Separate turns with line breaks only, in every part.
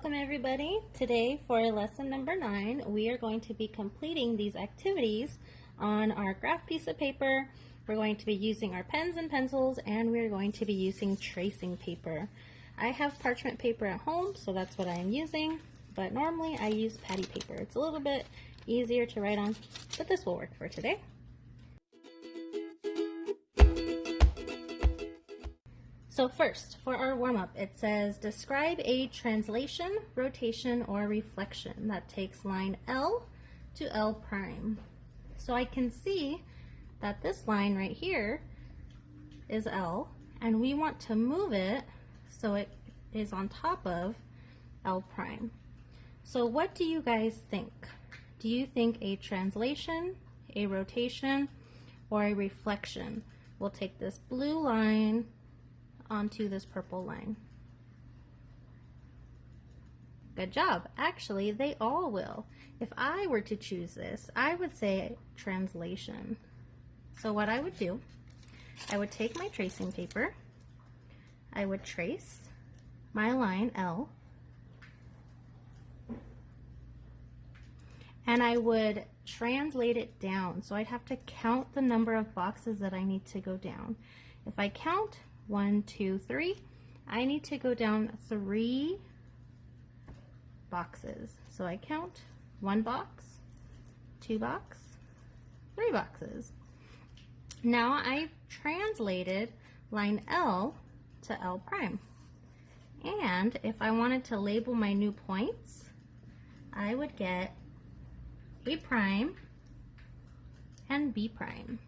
Welcome everybody. Today for lesson number 9, we are going to be completing these activities on our graph piece of paper. We're going to be using our pens and pencils, and we're going to be using tracing paper. I have parchment paper at home, so that's what I am using, but normally I use patty paper. It's a little bit easier to write on, but this will work for today. So first, for our warm-up, it says, describe a translation, rotation, or reflection that takes line L to L prime. So I can see that this line right here is L, and we want to move it so it is on top of L prime. So what do you guys think? Do you think a translation, a rotation, or a reflection will take this blue line onto this purple line? Good job. Actually, they all will. If I were to choose this, I would say translation. So what I would do, I would take my tracing paper, I would trace my line L, and I would translate it down. So I'd have to count the number of boxes that I need to go down. If I count 1, 2, 3, I need to go down 3 boxes. So I count 1 box, 2 box, 3 boxes. Now I translated line L to L prime. And if I wanted to label my new points, I would get A prime and B prime.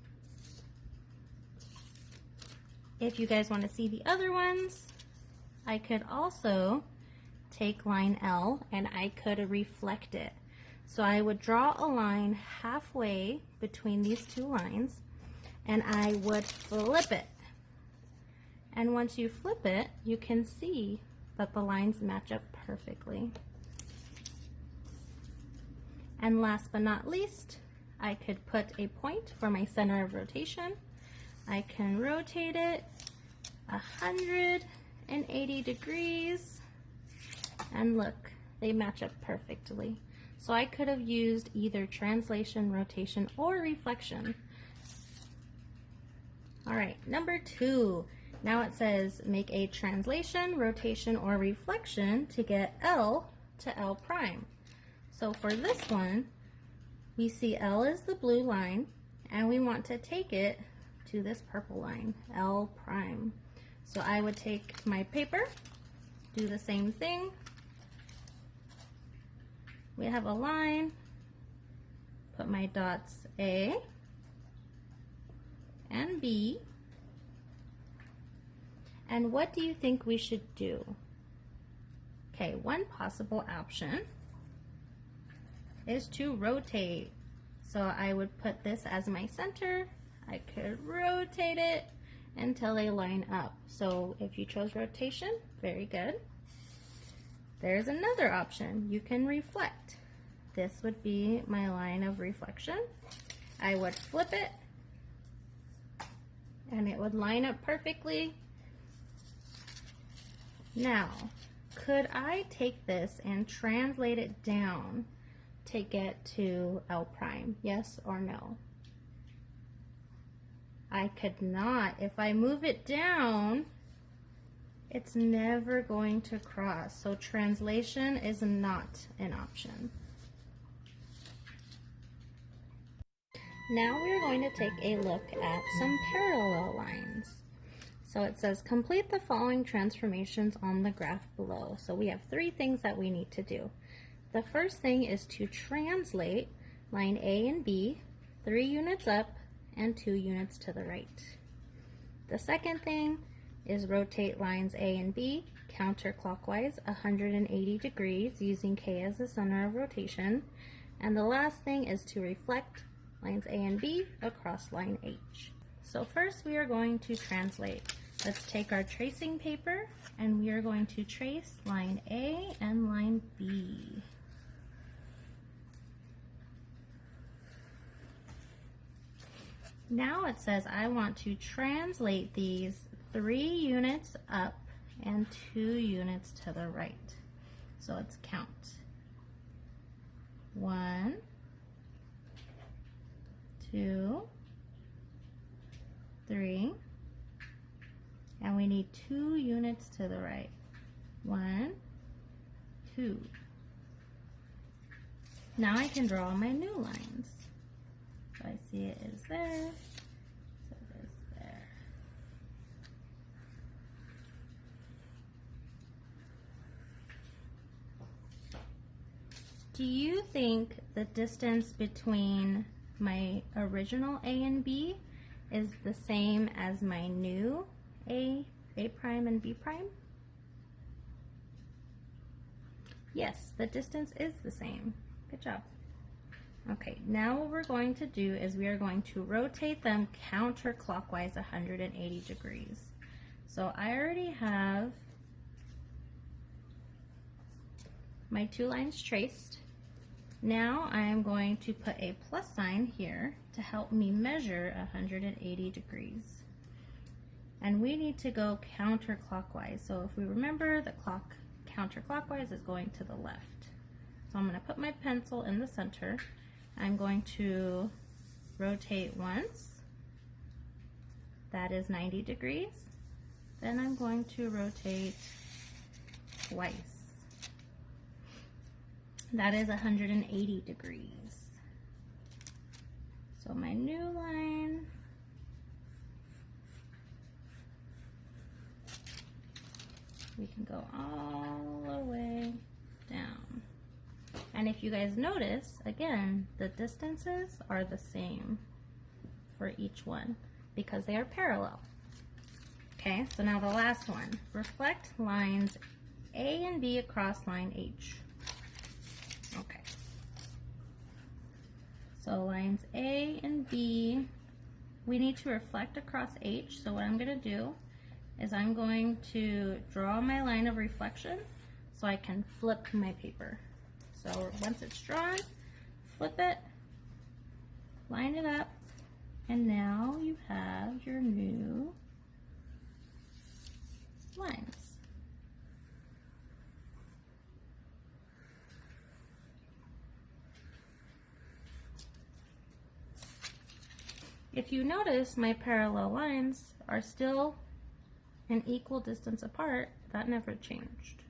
If you guys want to see the other ones, I could also take line L and I could reflect it. So I would draw a line halfway between these two lines, and I would flip it. And once you flip it, you can see that the lines match up perfectly. And last but not least, I could put a point for my center of rotation. I can rotate it 180 degrees, and look, they match up perfectly. So I could have used either translation, rotation, or reflection. All right, number 2. Now it says make a translation, rotation, or reflection to get L to L prime. So for this one, we see L is the blue line, and we want to take it to this purple line, L prime. So I would take my paper, do the same thing. We have a line, put my dots A and B. And what do you think we should do? Okay, one possible option is to rotate. So I would put this as my center. I could rotate it until they line up. So if you chose rotation, very good. There's another option. You can reflect. This would be my line of reflection. I would flip it, and it would line up perfectly. Now, could I take this and translate it down to get to L prime? Yes or no? I could not. If I move it down, it's never going to cross. So translation is not an option. Now we're going to take a look at some parallel lines. So it says complete the following transformations on the graph below. So we have 3 things that we need to do. The first thing is to translate line A and B 3 units up and 2 units to the right. The second thing is rotate lines A and B counterclockwise 180 degrees using K as the center of rotation. And the last thing is to reflect lines A and B across line H. So first we are going to translate. Let's take our tracing paper, and we are going to trace line A and line B. Now it says I want to translate these 3 units up and 2 units to the right. So let's count. 1, 2, 3, and we need 2 units to the right. 1, 2. Now I can draw my new lines. So I see it is there, so it is there. Do you think the distance between my original A and B is the same as my new A prime and B prime? Yes, the distance is the same. Good job. Okay, now what we're going to do is we are going to rotate them counterclockwise 180 degrees. So I already have my 2 lines traced. Now I am going to put a plus sign here to help me measure 180 degrees. And we need to go counterclockwise. So if we remember, the clock counterclockwise is going to the left. So I'm going to put my pencil in the center. I'm going to rotate once. That is 90 degrees. Then I'm going to rotate twice. That is 180 degrees. So my new line, we can go all the way down. And if you guys notice, again, the distances are the same for each one because they are parallel. Okay, so now the last one. Reflect lines A and B across line H. Okay. So lines A and B, we need to reflect across H. So what I'm going to do is I'm going to draw my line of reflection so I can flip my paper. So once it's drawn, flip it, line it up, and now you have your new lines. If you notice, my parallel lines are still an equal distance apart. That never changed.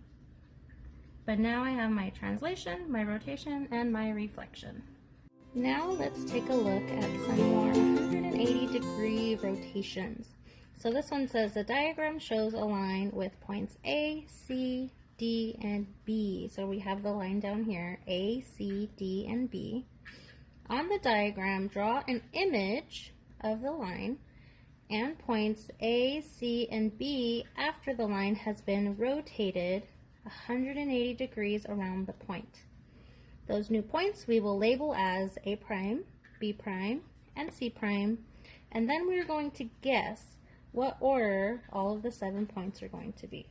But now I have my translation, my rotation, and my reflection. Now let's take a look at some more 180 degree rotations. So this one says the diagram shows a line with points A, C, D, and B. So we have the line down here, A, C, D, and B. On the diagram, draw an image of the line and points A, C, and B after the line has been rotated 180 degrees around the point. Those new points we will label as A prime, B prime, and C prime, and then we're going to guess what order all of the 7 points are going to be.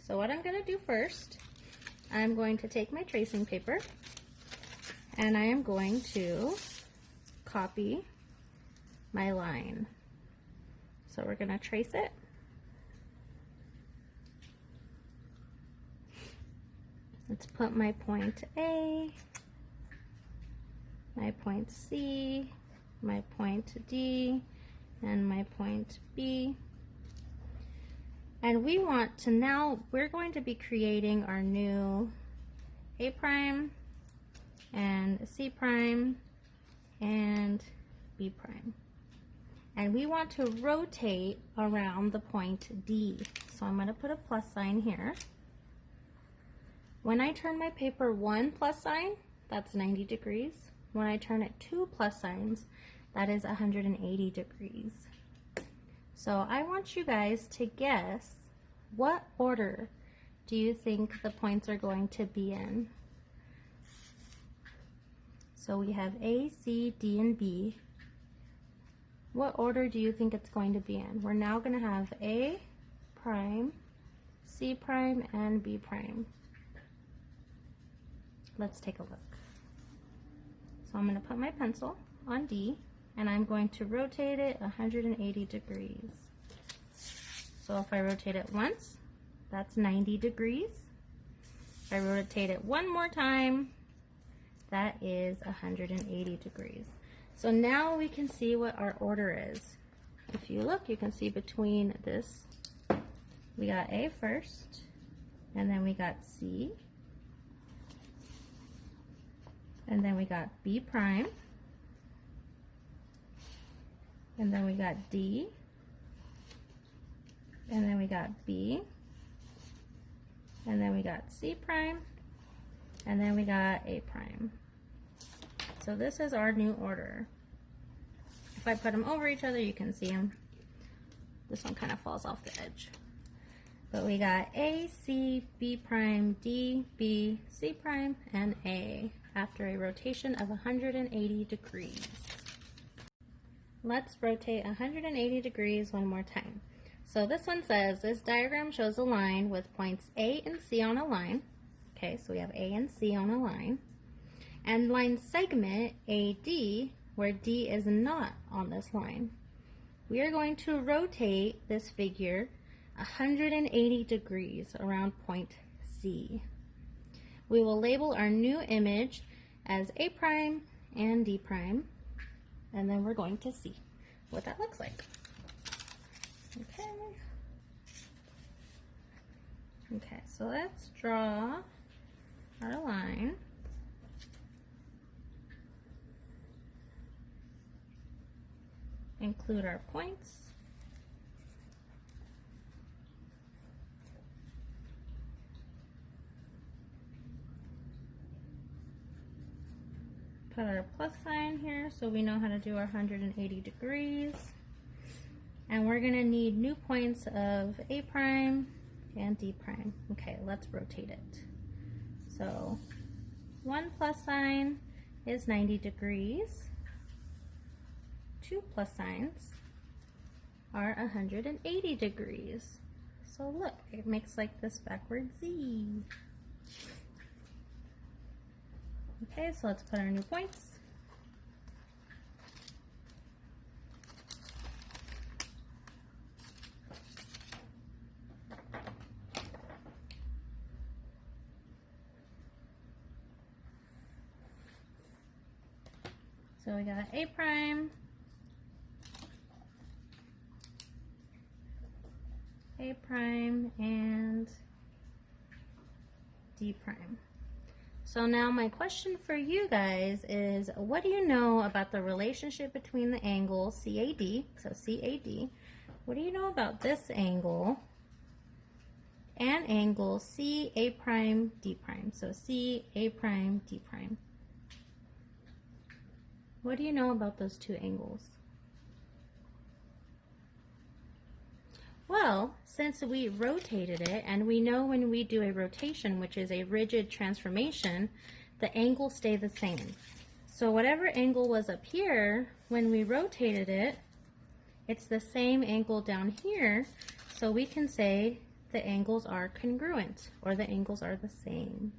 So what I'm going to do first, I'm going to take my tracing paper and I am going to copy my line. So we're going to trace it. Let's put my point A, my point C, my point D, and my point B. And we want to now, we're going to be creating our new A prime and C prime and B prime. And we want to rotate around the point D. So I'm going to put a plus sign here. When I turn my paper 1 plus sign, that's 90 degrees. When I turn it 2 plus signs, that is 180 degrees. So I want you guys to guess what order do you think the points are going to be in. So we have A, C, D, and B. What order do you think it's going to be in? We're now going to have A prime, C prime, and B prime. Let's take a look. So I'm going to put my pencil on D and I'm going to rotate it 180 degrees. So if I rotate it once, that's 90 degrees. If I rotate it one more time, that is 180 degrees. So now we can see what our order is. If you look, you can see between this, we got A first, and then we got C, and then we got B prime, and then we got D, and then we got B, and then we got C prime, and then we got A prime. So this is our new order. If I put them over each other, you can see them. This one kind of falls off the edge. But we got A, C, B prime, D, B, C prime, and A after a rotation of 180 degrees. Let's rotate 180 degrees one more time. So this one says, this diagram shows a line with points A and C on a line. Okay, so we have A and C on a line. And line segment AD, where D is not on this line. We are going to rotate this figure 180 degrees around point C. We will label our new image as A prime and D prime, and then we're going to see what that looks like. Okay. Okay, so let's draw our line. Include our points. Put our plus sign here so we know how to do our 180 degrees. And we're going to need new points of A prime and D prime. Okay, let's rotate it. So one plus sign is 90 degrees. Two plus signs are 180 degrees. So look, it makes like this backward Z. Okay, so let's put our new points. So we got A prime, A prime, and D prime. So now my question for you guys is, what do you know about the relationship between the angle CAD, so CAD, what do you know about this angle and angle CA prime D prime, so CA prime D prime? What do you know about those two angles? Well, since we rotated it, and we know when we do a rotation, which is a rigid transformation, the angles stay the same. So whatever angle was up here, when we rotated it, it's the same angle down here, so we can say the angles are congruent, or the angles are the same.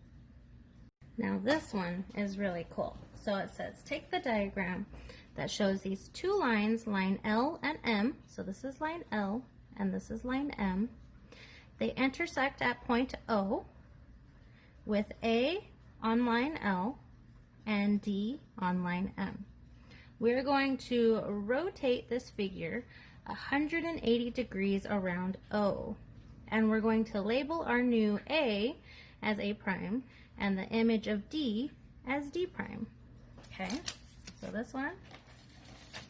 Now this one is really cool. So it says, take the diagram that shows these two lines, line L and M, so this is line L, and this is line M. They intersect at point O with A on line L and D on line M. We're going to rotate this figure 180 degrees around O, and we're going to label our new A as A prime and the image of D as D prime. Okay, so this one,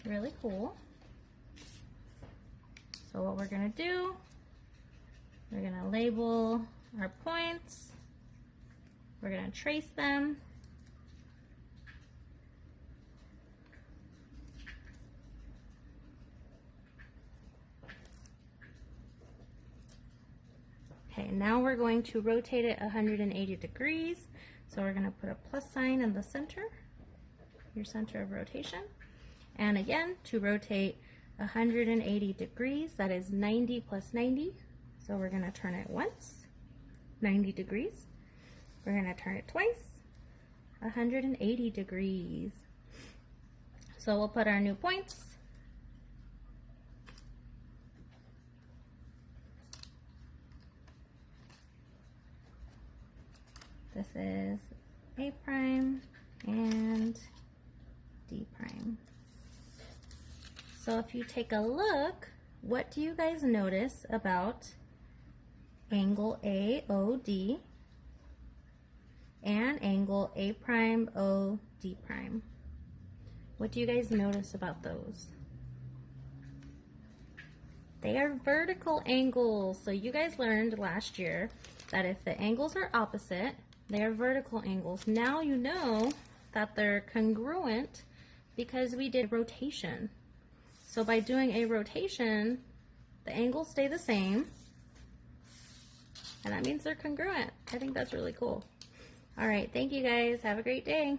really cool. So what we're going to do, we're going to label our points, we're going to trace them, okay, now we're going to rotate it 180 degrees, so we're going to put a plus sign in the center, your center of rotation, and again, to rotate 180 degrees, that is 90 plus 90, so we're going to turn it once, 90 degrees. We're going to turn it twice, 180 degrees. So we'll put our new points. This is A prime and D prime. So if you take a look, what do you guys notice about angle AOD and angle A prime OD prime? What do you guys notice about those? They are vertical angles. So you guys learned last year that if the angles are opposite, they are vertical angles. Now you know that they're congruent because we did rotation. So by doing a rotation, the angles stay the same, and that means they're congruent. I think that's really cool. All right, thank you guys. Have a great day.